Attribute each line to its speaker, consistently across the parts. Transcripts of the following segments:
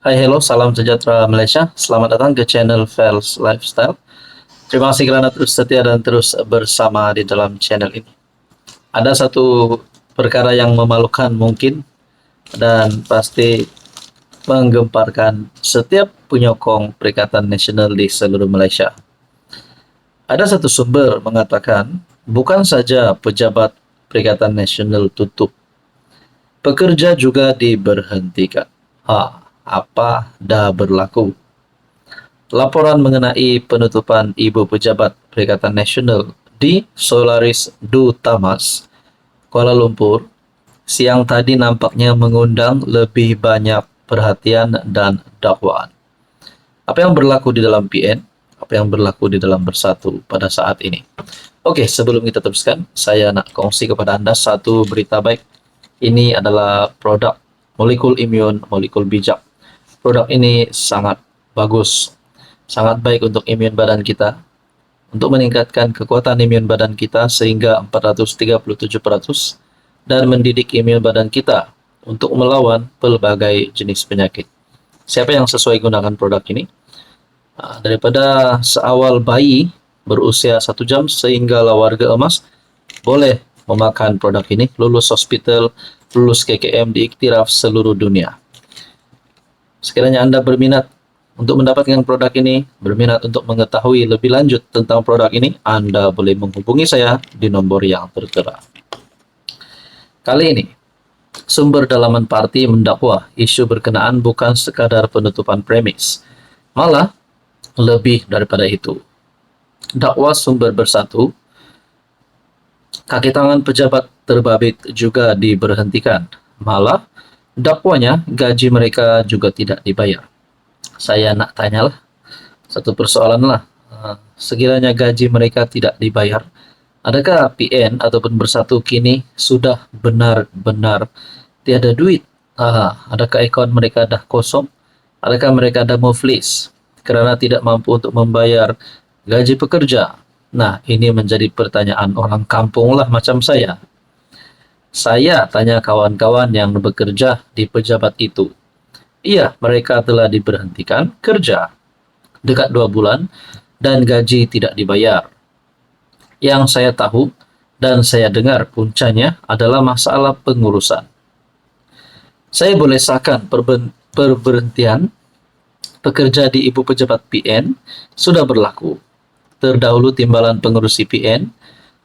Speaker 1: Hai, hello, salam sejahtera Malaysia. Selamat datang ke channel Fels Lifestyle. Terima kasih kerana terus setia dan terus bersama di dalam channel ini. Ada satu perkara yang memalukan mungkin dan pasti menggemparkan setiap penyokong Perikatan Nasional di seluruh Malaysia. Ada satu sumber mengatakan bukan saja pejabat Perikatan Nasional tutup, pekerja juga diberhentikan. Apa dah berlaku? Laporan mengenai penutupan ibu pejabat Perikatan Nasional di Solaris Du Tamas, Kuala Lumpur, siang tadi nampaknya mengundang lebih banyak perhatian dan dakwaan. Apa yang berlaku di dalam PN? Apa yang berlaku di dalam Bersatu pada saat ini? Oke, sebelum kita teruskan, saya nak kongsi kepada anda satu berita baik. Ini adalah produk molekul imun, molekul bijak. Produk ini sangat bagus, sangat baik untuk imun badan kita, untuk meningkatkan kekuatan imun badan kita sehingga 437% dan mendidik imun badan kita untuk melawan pelbagai jenis penyakit. Siapa yang sesuai gunakan produk ini? Daripada seawal bayi berusia 1 jam sehinggalah warga emas boleh memakan produk ini, lulus hospital, lulus KKM diiktiraf seluruh dunia. Sekiranya anda berminat untuk mendapatkan produk ini, berminat untuk mengetahui lebih lanjut tentang produk ini, anda boleh menghubungi saya di nombor yang tertera. Kali ini, sumber dalaman parti mendakwa isu berkenaan bukan sekadar penutupan premis, malah lebih daripada itu. Dakwa sumber Bersatu, kaki tangan pejabat terbabit juga diberhentikan, malah dakwanya gaji mereka juga tidak dibayar. Saya nak tanyalah satu persoalan lah. Sekiranya gaji mereka tidak dibayar, adakah PN ataupun Bersatu kini sudah benar-benar tiada duit? Adakah akaun mereka dah kosong? Adakah mereka dah muflis kerana tidak mampu untuk membayar gaji pekerja? Nah, ini menjadi pertanyaan orang kampung lah macam saya. Saya tanya kawan-kawan yang bekerja di pejabat itu. Iya, mereka telah diberhentikan kerja dekat 2 bulan dan gaji tidak dibayar. Yang saya tahu dan saya dengar puncanya adalah masalah pengurusan. Saya boleh sahkan perberhentian pekerja di ibu pejabat PN sudah berlaku. Terdahulu timbalan pengurusi PN,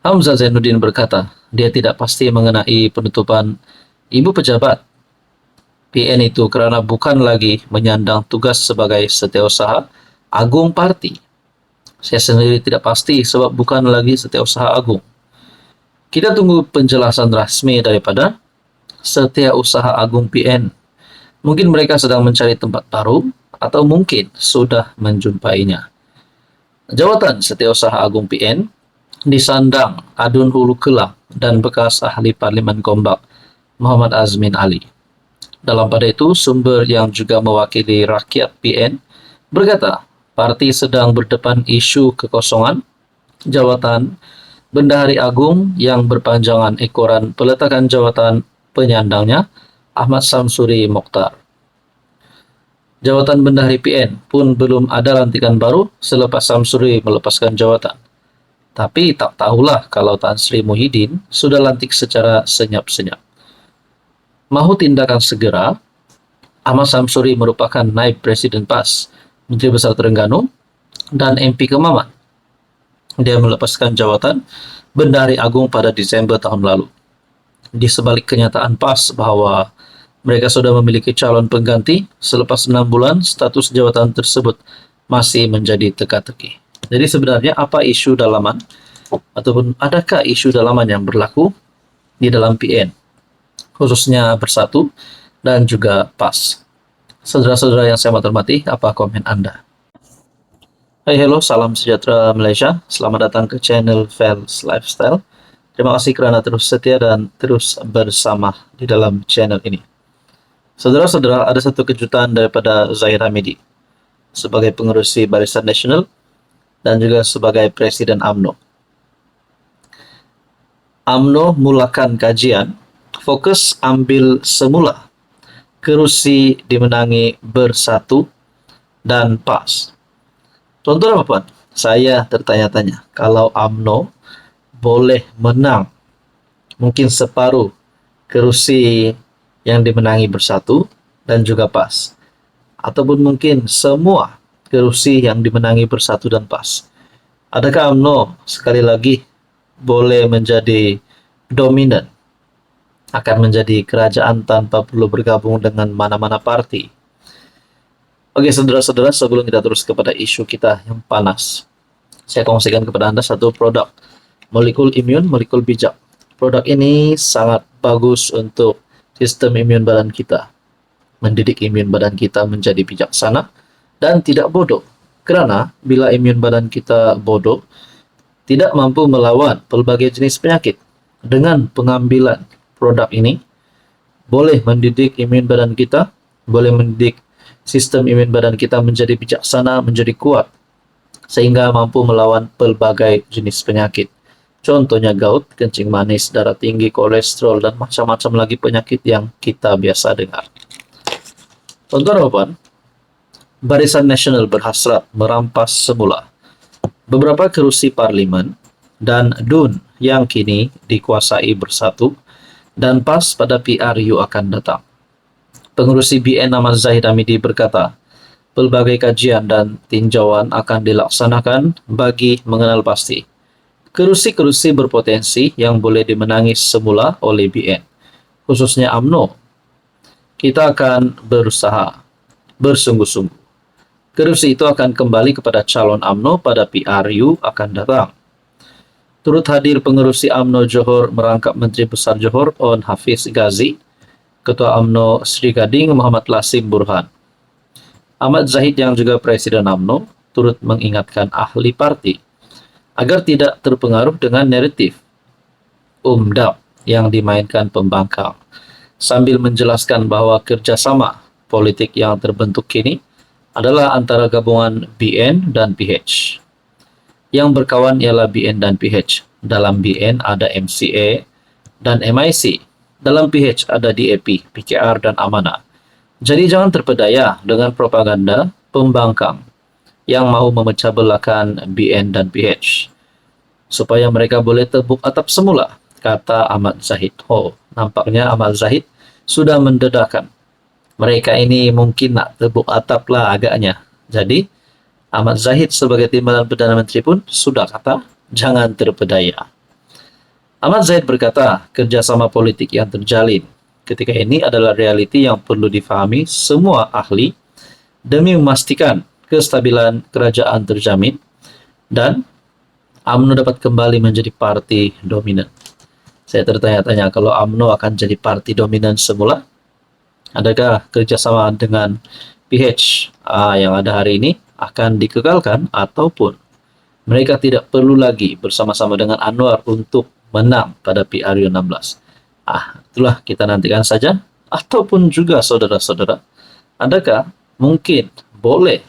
Speaker 1: Hamzah Zainuddin berkata, dia tidak pasti mengenai penutupan ibu pejabat PN itu kerana bukan lagi menyandang tugas sebagai setiausaha agung parti. Saya sendiri tidak pasti sebab bukan lagi setiausaha agung. Kita tunggu penjelasan rasmi daripada Setiausaha Agung PN. Mungkin mereka sedang mencari tempat baru atau mungkin sudah menjumpainya. Jawatan Setiausaha Agung PN disandang Adun Hulu Kelang dan bekas ahli Parlimen Gombak Muhammad Azmin Ali. Dalam pada itu, sumber yang juga mewakili rakyat PN berkata, parti sedang berdepan isu kekosongan jawatan Bendahari Agung yang berpanjangan ekoran peletakan jawatan penyandangnya Ahmad Samsuri Mokhtar. Jawatan Bendahari PN pun belum ada lantikan baru selepas Samsuri melepaskan jawatan. Tapi tak tahulah kalau Tan Sri Muhyiddin sudah lantik secara senyap-senyap. Mahu tindakan segera, Ahmad Samsuri merupakan naib Presiden PAS, Menteri Besar Terengganu, dan MP Kemaman. Dia melepaskan jawatan Bendahari Agung pada Disember tahun lalu. Di sebalik kenyataan PAS bahawa mereka sudah memiliki calon pengganti, selepas 6 bulan, status jawatan tersebut masih menjadi teka-teki. Jadi sebenarnya apa isu dalaman, ataupun adakah isu dalaman yang berlaku di dalam PN? Khususnya Bersatu dan juga PAS. Saudara-saudara yang saya hormati, apa komen anda? Hai, hello, salam sejahtera Malaysia. Selamat datang ke channel Fels Lifestyle. Terima kasih kerana terus setia dan terus bersama di dalam channel ini. Saudara-saudara, ada satu kejutan daripada Zahid Hamidi sebagai pengerusi Barisan Nasional dan juga sebagai Presiden UMNO. UMNO mulakan kajian, fokus ambil semula kerusi dimenangi bersatu dan PAS. Tuan-tuan Puan, saya tertanya-tanya, kalau UMNO boleh menang mungkin separuh kerusi yang dimenangi bersatu dan juga PAS, ataupun mungkin semua kerusi yang dimenangi bersatu dan PAS, adakah UMNO sekali lagi boleh menjadi dominan, akan menjadi kerajaan tanpa perlu bergabung dengan mana-mana parti? Oke, saudara-saudara, sebelum kita terus kepada isu kita yang panas, saya kongsikan kepada Anda satu produk, molekul imun, molekul bijak. Produk ini sangat bagus untuk sistem imun badan kita, mendidik imun badan kita menjadi bijaksana dan tidak bodoh. Karena bila imun badan kita bodoh, tidak mampu melawan pelbagai jenis penyakit. Dengan pengambilan produk ini, boleh mendidik imun badan kita, boleh mendidik sistem imun badan kita menjadi bijaksana, menjadi kuat, sehingga mampu melawan pelbagai jenis penyakit. Contohnya gout, kencing manis, darah tinggi, kolesterol, dan macam-macam lagi penyakit yang kita biasa dengar. Tuan-tuan, Barisan Nasional berhasrat merampas semula beberapa kerusi parlimen dan DUN yang kini dikuasai bersatu, dan PAS pada PRU akan datang. Pengurusi BN Ahmad Zahid Hamidi berkata, pelbagai kajian dan tinjauan akan dilaksanakan bagi mengenal pasti kerusi-kerusi berpotensi yang boleh dimenangi semula oleh BN, khususnya UMNO. Kita akan berusaha bersungguh-sungguh. Kerusi itu akan kembali kepada calon UMNO pada PRU akan datang. Turut hadir pengerusi UMNO Johor merangkap Menteri Besar Johor On Hafiz Ghazi, Ketua UMNO Sri Gading Muhammad Lasim Burhan. Ahmad Zahid yang juga Presiden UMNO turut mengingatkan ahli parti agar tidak terpengaruh dengan naratif UMDAP yang dimainkan pembangkang, sambil menjelaskan bahwa kerjasama politik yang terbentuk kini adalah antara gabungan BN dan PH. Yang berkawan ialah BN dan PH. Dalam BN ada MCA dan MIC. Dalam PH ada DAP, PKR, dan Amanah. Jadi jangan terpedaya dengan propaganda pembangkang yang mau memecah belahkan BN dan PH, supaya mereka boleh tepuk atap semula, kata Ahmad Zahid. Oh, nampaknya Ahmad Zahid sudah mendedahkan. Mereka ini mungkin nak tepuk atap lah agaknya. Jadi, Ahmad Zahid sebagai timbalan Perdana Menteri pun sudah kata, jangan terpedaya. Ahmad Zahid berkata, kerjasama politik yang terjalin ketika ini adalah realiti yang perlu difahami semua ahli demi memastikan kestabilan kerajaan terjamin dan UMNO dapat kembali menjadi parti dominan. Saya tertanya-tanya, kalau UMNO akan jadi parti dominan semula, adakah kerjasama dengan PH yang ada hari ini akan dikekalkan, ataupun mereka tidak perlu lagi bersama-sama dengan Anwar untuk menang pada PRU 16? Itulah kita nantikan saja. Ataupun juga saudara-saudara, adakah mungkin boleh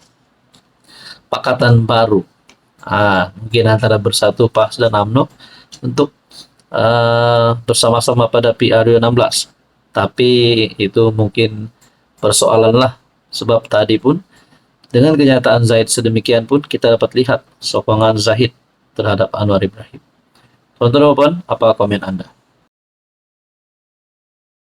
Speaker 1: pakatan baru mungkin antara Bersatu, PAS, dan UMNO untuk bersama-sama pada PRU 16? Tapi itu mungkin persoalan lah, sebab tadi pun dengan kenyataan Zahid sedemikian pun kita dapat lihat sokongan Zahid terhadap Anwar Ibrahim. Tuan-tuan, apa komen Anda?